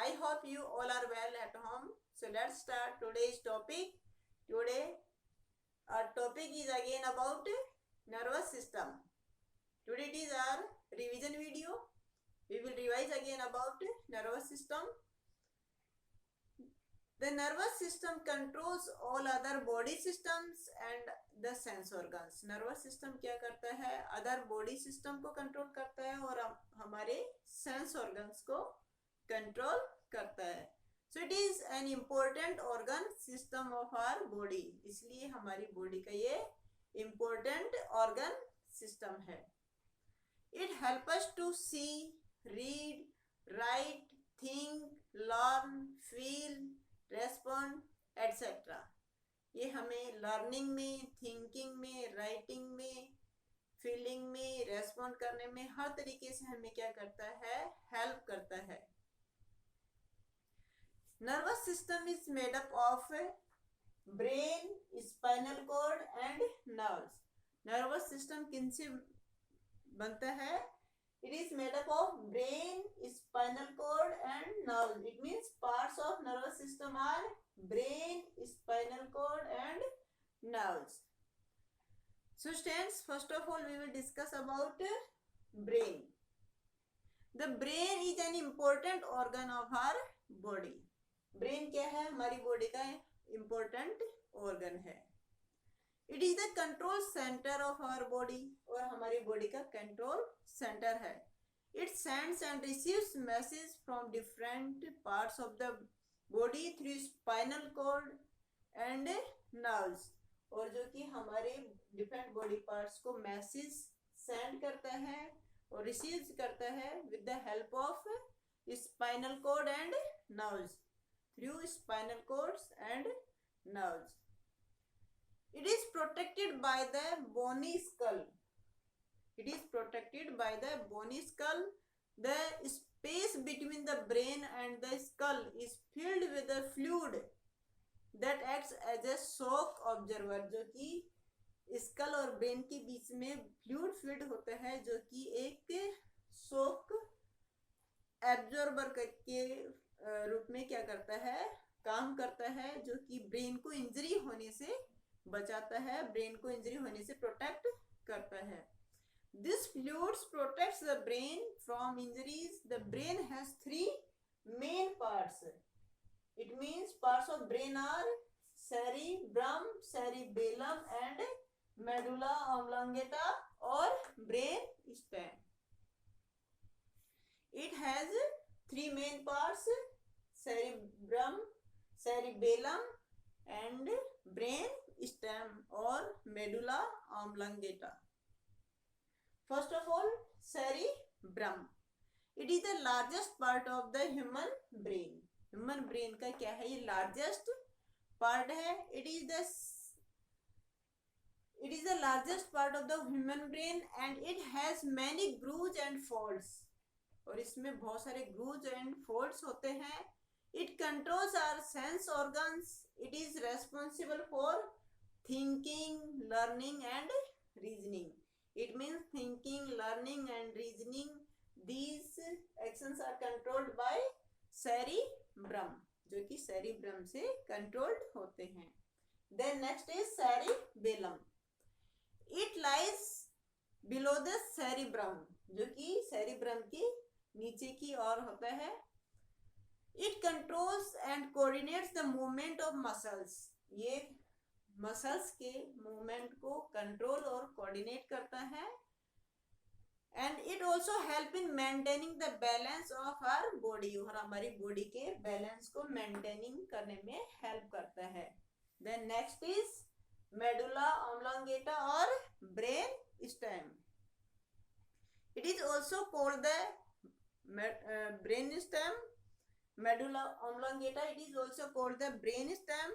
I hope you all are well at home. So let's start today's topic. Today our topic is again about nervous system. Today it is our revision video. We will revise again about nervous system. The nervous system controls all other body systems and the sense organs. nervous system क्या करता है? other body system को control करता है और हमारे sense organs को control करता है. So it is an important organ system of our body. इसलिए हमारी body का ये important organ system है. It helps us to see, read, write, think, learn, feel, respond etcetera. ये हमें लर्निंग में, थिंकिंग में, राइटिंग में, फीलिंग में, रेस्पॉन्ड करने में हर तरीके से हमें क्या करता है? हेल्प करता है. Nervous system is made up of brain, spinal cord and nerves. Nervous system किन से बनता है? It is made up of brain, spinal cord and nerves. It means parts of nervous system are brain, spinal cord and nerves. So students, first of all we will discuss about brain. The brain is an important organ of our body. Brain क्या है? हमारी body का important organ है. It is the control center of our body. और हमारी body का control center है. It sends and receives messages from different parts of the body through spinal cord and nerves. और जो कि हमारे different body parts को message send करता है और receive करता है with the help of spinal cord and nerves. Through spinal cords and nerves. It is protected by the bony skull. It is protected by the bony skull. The space between the brain and the skull is filled with a fluid that acts as a shock absorber. जो कि school और brain के बीच में fluid field होता है जो कि एक शॉक एब्जॉर्बर के रूप में क्या करता है? काम करता है, जो कि ब्रेन को इंजरी होने से बचाता है, ब्रेन को इंजरी होने से प्रोटेक्ट करता है. This fluids protects the brain from injuries. The brain has three main parts. It means parts of brain are cerebrum, cerebellum and medulla oblongata or brain stem. It has three main parts: cerebrum, cerebellum and brain stem or medulla oblongata. First of all, cerebrum. It is the largest part of the human brain. Human brain का क्या है? ये largest part है. It is the largest part of the human brain and it has many grooves and folds. और इसमें बहुत सारे grooves and folds होते हैं. It controls our sense organs. It is responsible for thinking, learning and reasoning. It means thinking, learning and reasoning. These actions are controlled by cerebrum, जो कि cerebrum से controlled होते हैं. Then next is cerebellum. It lies below the cerebrum, जो कि cerebrum के नीचे की ओर होता है. It controls and coordinates the movement of muscles. ये मसल्स के मूवमेंट को कंट्रोल और कोऑर्डिनेट करता है. And it also help in maintaining the balance of our body. और हमारी बॉडी के बैलेंस को मेंटेनिंग करने में हेल्प करता है. Then next is medulla oblongata और brain stem. It is also called the brain stem, medulla oblongata. It is also called the brain stem.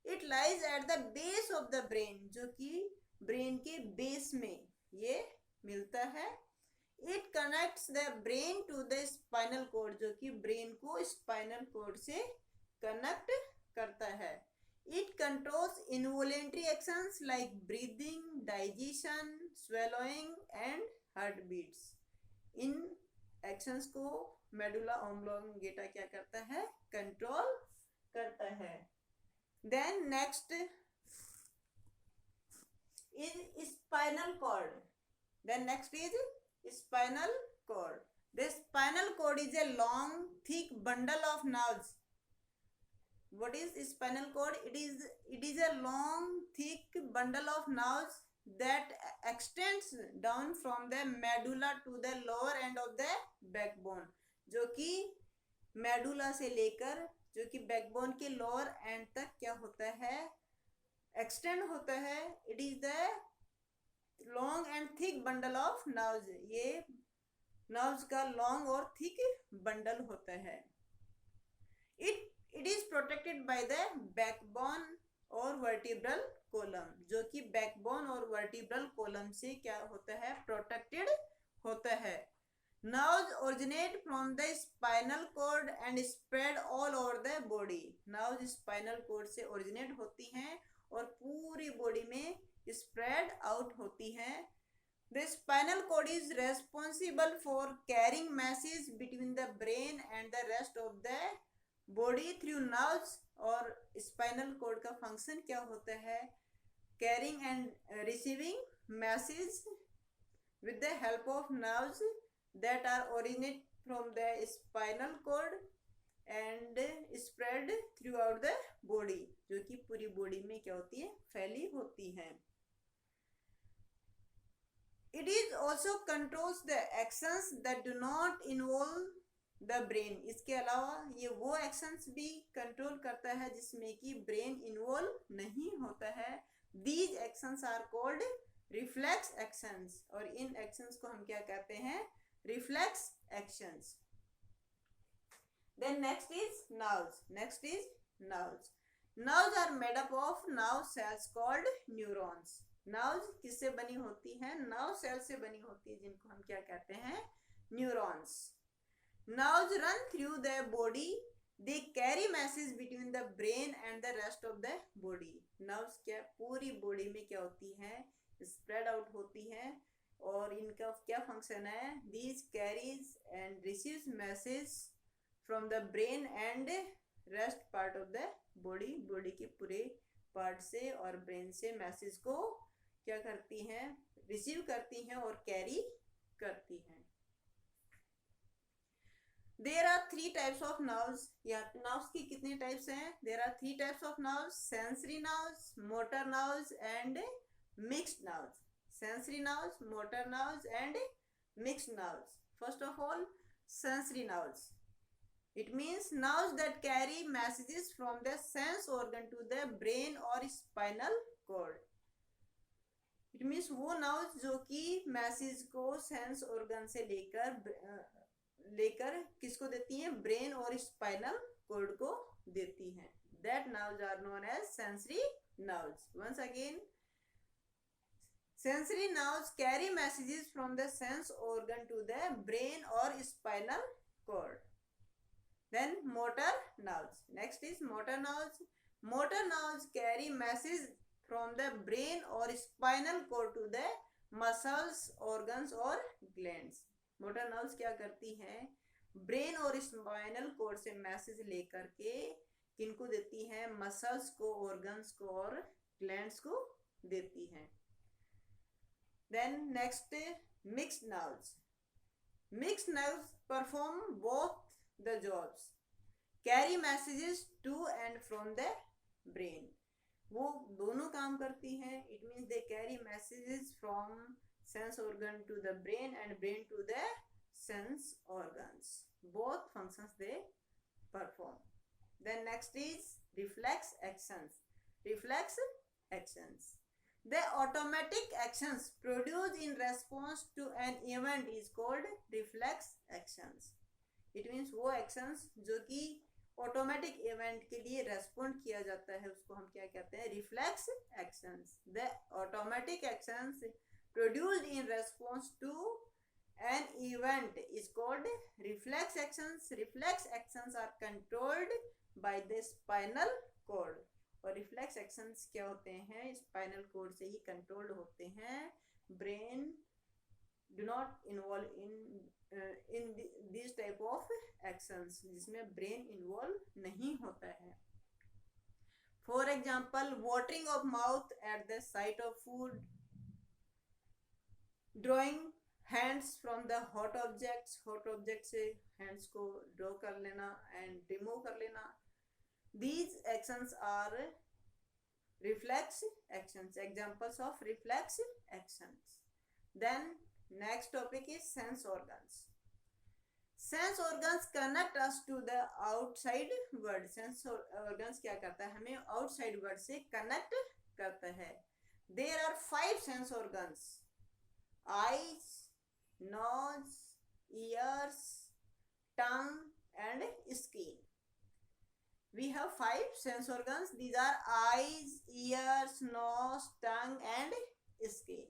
It lies at the base of the brain, जो कि brain के base में ये मिलता है. It connects the brain to the spinal cord, जो कि brain को स्पाइनल कोड से कनेक्ट करता है. It controls involuntary actions like breathing, digestion, swallowing and heartbeats. इन एक्शंस को मेडुला ऑब्लोंगेटा क्या करता है, कंट्रोल करता है. Then next is spinal cord. Then next is spinal cord. The spinal cord is a long thick bundle of nerves. What is spinal cord? It is a long thick bundle of nerves that extends down from the medulla to the lower end of the backbone. जो कि medulla से लेकर जो कि backbone के lower and तक क्या होता है, एक्सटेंड होता है. It is the long and thick bundle of nerves. ये नर्व्स का लॉन्ग और थिक बंडल होता है. It is protected by the backbone और वर्टिब्रल कोलम. जो कि बैकबोन और वर्टिब्रल कोलम से क्या होता है, प्रोटेक्टेड होता है. Nerves originate from the spinal cord and spread all over the body. Nerves spinal cord से originate होती हैं और पूरी बॉडी में spread out होती हैं. The spinal cord is responsible for carrying messages between the brain and the rest of the body through nerves. और spinal cord का function क्या होता है, carrying and receiving messages with the help of nerves that are originate from the spinal cord and spread throughout the body. जो कि पूरी body में क्या होती है, फैली होती है. It is also controls the actions that do not involve the brain. इसके अलावा ये वो actions भी कंट्रोल करता है जिसमें कि ब्रेन इन्वॉल्व नहीं होता है. These actions are called reflex actions. और इन actions को हम क्या कहते हैं, reflex actions. Then next is nerves. Nerves are made up of nerve cells called neurons. Nerves किससे बनी होती हैं, nerve cells से बनी होती है जिनको हम क्या कहते हैं, neurons. Nerves run through the body. They carry messages between the brain and the rest of the body. Nerves क्या पूरी बॉडी में क्या होती हैं, spread out होती हैं. और इनका क्या फंक्शन है, these carries and receives message from the brain and rest part of the body. Body के पूरे पार्ट से और ब्रेन से मैसेज को क्या करती हैं, रिसीव करती हैं और कैरी करती हैं. There are 3 types of nerves. या nerves की कितने टाइप्स हैं, there are 3 types of nerves: sensory nerves, motor nerves and mixed nerves. Sensory nerves, motor nerves and mixed nerves. First of all, sensory nerves. It means nerves that carry messages from the sense organ to the brain or spinal cord. It means वो nerves जो कि message को sense organ से लेकर किसको देती हैं, brain और स्पाइनल कॉर्ड को देती हैं. That nerves are known as sensory nerves. Once again, sensory nerves carry messages from the sense organ to the brain or spinal cord. Then motor nerves. Next is motor nerves. Motor nerves carry messages from the brain or spinal cord to the muscles, organs or glands. Motor nerves क्या करती हैं, brain और spinal cord से message लेकर के किनको देती हैं, मसल्स को, ऑर्गन्स को और ग्लैंड्स को देती हैं. Then next, mixed nerves. Mixed nerves perform both the jobs. Carry messages to and from the brain. वो दोनों काम करती हैं. It means they carry messages from sense organ to the brain and brain to the sense organs. Both functions they perform. Then next is reflex actions. Reflex actions. The automatic actions produced in response to an event is called reflex actions. It means वो actions जो कि automatic event के लिए respond किया जाता है उसको हम क्या कहते हैं, reflex actions. The automatic actions produced in response to an event is called reflex actions. Reflex actions are controlled by the spinal cord. और रिफ्लेक्स एक्शंस क्या होते हैं, स्पाइनल कोड से ही कंट्रोल्ड होते हैं. Brain do not involve in this type of actions, जिसमें brain involve नहीं होता है. For example, watering of mouth at the site of food, drawing hands from the hot objects, hot object से hands को draw कर लेना and remove कर लेना. These actions are reflex actions, examples of reflex actions. Then next topic is sense organs. Sense organs connect us to the outside world. Sense organs क्या करता है, हमें outside world से connect करता है. There are 5 sense organs: eyes, nose, ears, tongue and skin. We have 5 sense organs. These are eyes, ears, nose, tongue and skin.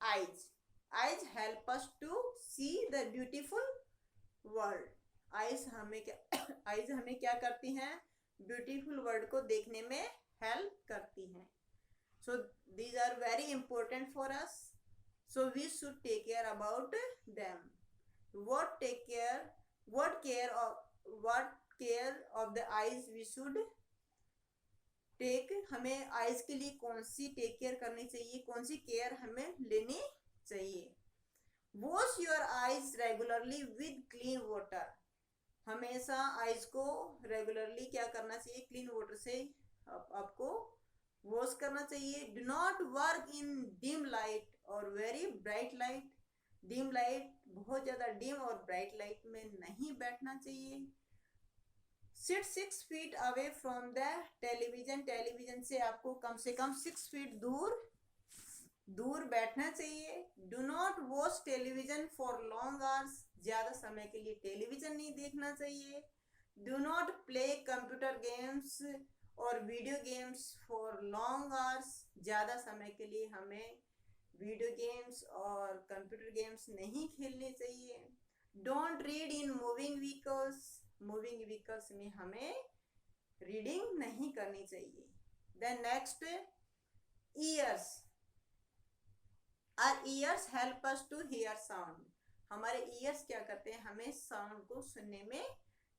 Eyes help us to see the beautiful world. eyes हमें क्या करती हैं, beautiful world को देखने में help करती हैं. So these are very important for us. So we should take care about them. What care of the eyes we should take. हमें आइज के लिए कौन सी टेक केयर करनी चाहिए, कौन सी केयर हमें लेनी चाहिए. Wash your eyes regularly with clean water. हमेशा आइज को रेगुलरली क्या करना चाहिए, क्लीन वाटर से आपको वॉश करना चाहिए. Do not work in dim light और very bright light. Dim light, बहुत ज़्यादा डिम और ब्राइट लाइट में नहीं बैठना चाहिए. Sit 6 feet away from the television. Television से आपको कम से कम 6 feet दूर बैठना चाहिए. Do not watch television for long hours. ज़्यादा समय के लिए टेलीविजन नहीं देखना चाहिए. Do not play computer games और video games for long hours. ज़्यादा समय के लिए हमें वीडियो गेम्स और कंप्यूटर गेम्स नहीं खेलने चाहिए. Don't read in moving vehicles. Moving vehicles में हमें रीडिंग नहीं करनी चाहिए. Then next, ears. Our ears help us to hear sound. हमारे ईयर्स क्या करते हैं, हमें साउंड को सुनने में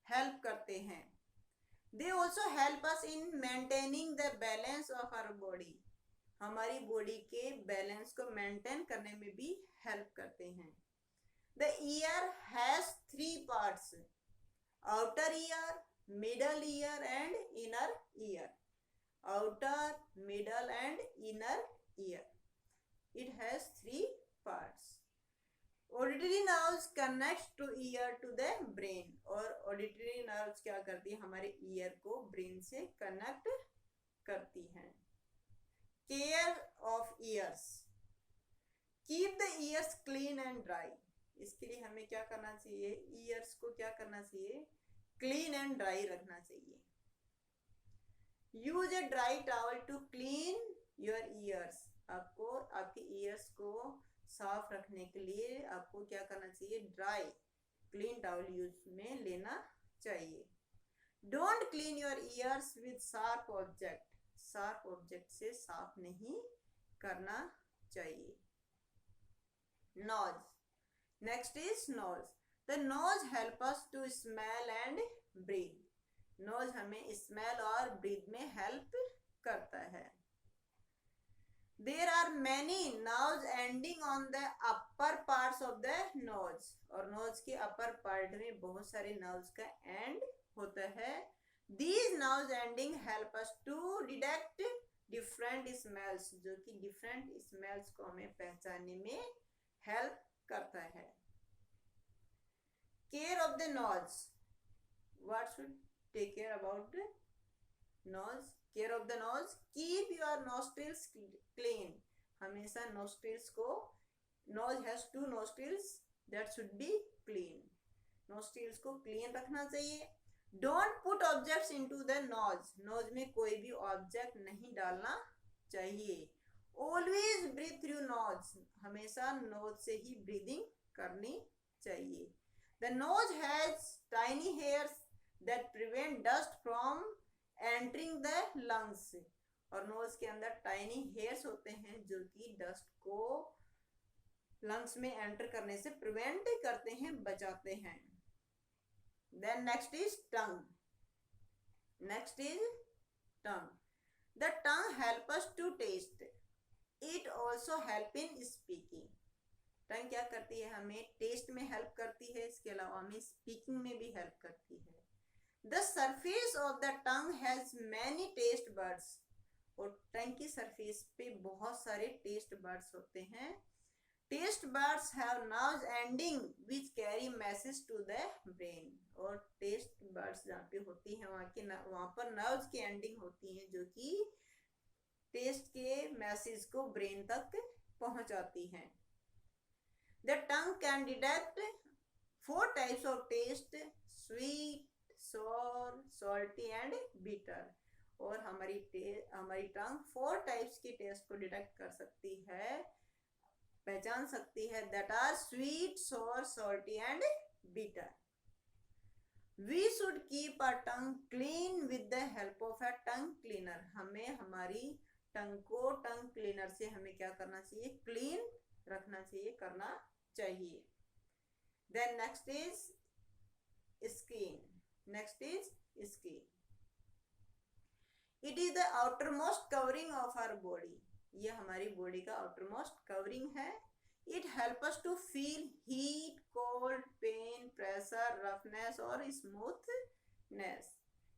हेल्प करते हैं. They also help us in maintaining the balance of our body. हमारी बॉडी के बैलेंस को मेंटेन करने में भी हेल्प करते हैं. The ear has 3 parts: outer ear, middle ear and inner ear. Outer, middle and inner ear. It has 3 parts. Auditory nerves connect to ear to the brain. और auditory nerves क्या करती है, हमारे ear को brain से connect करती हैं. Care of ears. Keep the ears clean and dry. इसके लिए हमें क्या करना चाहिए, ईयर्स को क्या करना चाहिए, क्लीन एंड ड्राई रखना चाहिए. Use a dry towel to clean your ears. आपको आपके ईयर्स को साफ रखने के लिए आपको क्या करना चाहिए, ड्राई क्लीन टॉवल यूज में लेना चाहिए. Don't clean your years with sharp object. Sharp object से साफ नहीं करना चाहिए. Knows. Next is nose. The nose help us to smell and breathe. Nose हमें smell और breathe में help करता है. There are many nerves ending on the upper parts of the nose. और nose के upper part में बहुत सारे nerves का end होता है. These nerves ending help us to detect different smells. जो कि different smells को हमें पहचानने में help करता है. Care of the nose. What should take care about the nose? Care of the nose. Keep your nostrils clean. हमेशा nostrils को, nose has 2 nostrils, that should be clean. Nostrils को clean रखना चाहिए. Don't put objects into the nose. Nose में कोई भी object नहीं डालना चाहिए. Always breathe through nose. हमेशा nose से ही breathing करनी चाहिए. The nose has tiny hairs that prevent dust from entering the lungs. और nose के अंदर tiny hairs होते हैं जो कि dust को लंग्स में एंटर करने से प्रिवेंट करते हैं, बचाते हैं। Then next is tongue. Next is tongue. The tongue help us to taste, it also help in speaking. Tongue क्या करती है, हमें टेस्ट में हेल्प करती है, इसके अलावा हमें स्पीकिंग में भी हेल्प करती है। The surface of the tongue has many taste buds, और टंग की सरफेस पे बहुत सारे टेस्ट बर्ड्स होते हैं। Taste buds have nerves ending which carry message to the brain, और टेस्ट बर्ड्स जहाँ पे होती हैं वहाँ पर नर्व्स की एंडिंग होती हैं जो कि टेस्ट के मैसेज को ब्रेन तक पहुंचाती हैं। The tongue can detect 4 types of taste, sweet, sour, salty and bitter, और हमारी टंग 4 टाइप्स की टेस्ट को डिटेक्ट कर सकती है, पहचान सकती है, that are sweet, sour, salty and bitter. We should keep our tongue clean with the help of a tongue cleaner. हमें हमारी टंग को टंग क्लीनर से हमें क्या करना चाहिए, क्लीन रखना चाहिए, करना चाहिए। Then next is skin. Next is skin. It is the outermost covering of our body. ये हमारी बॉडी का outermost covering है। It helps us to feel heat, cold, pain, pressure, roughness और smoothness.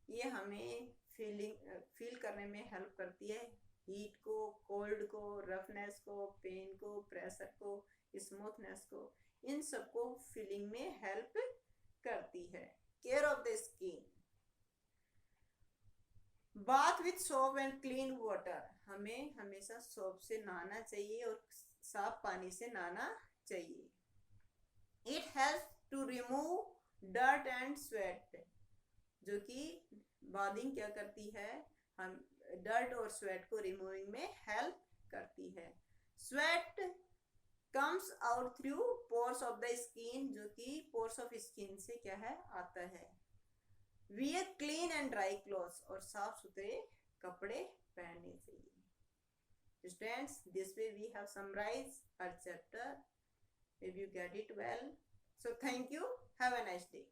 ये हमें फील करने में हेल्प करती है, हीट को, कोल्ड को, रफनेस को, पेन को, प्रेशर को, स्मूथनेस को, इन सबको फीलिंग में हेल्प करती है। Care of the skin. Bath with soap and clean water, हमें हमेशा सोप से नहाना चाहिए और साफ पानी से नहाना चाहिए। It help to remove dirt and sweat, जो कि बाथिंग क्या करती है, हम डर्ट और स्वेट को रिमूविंग में हेल्प करती है। Sweat comes out through pores of the skin, जो कि पोर्स ऑफ स्किन से क्या है, आता है। Wear clean and dry clothes, और साफ सुथरे कपड़े पहनने चाहिए। Students, this way we have summarized our chapter. If you get it well, so thank you. Have a nice day.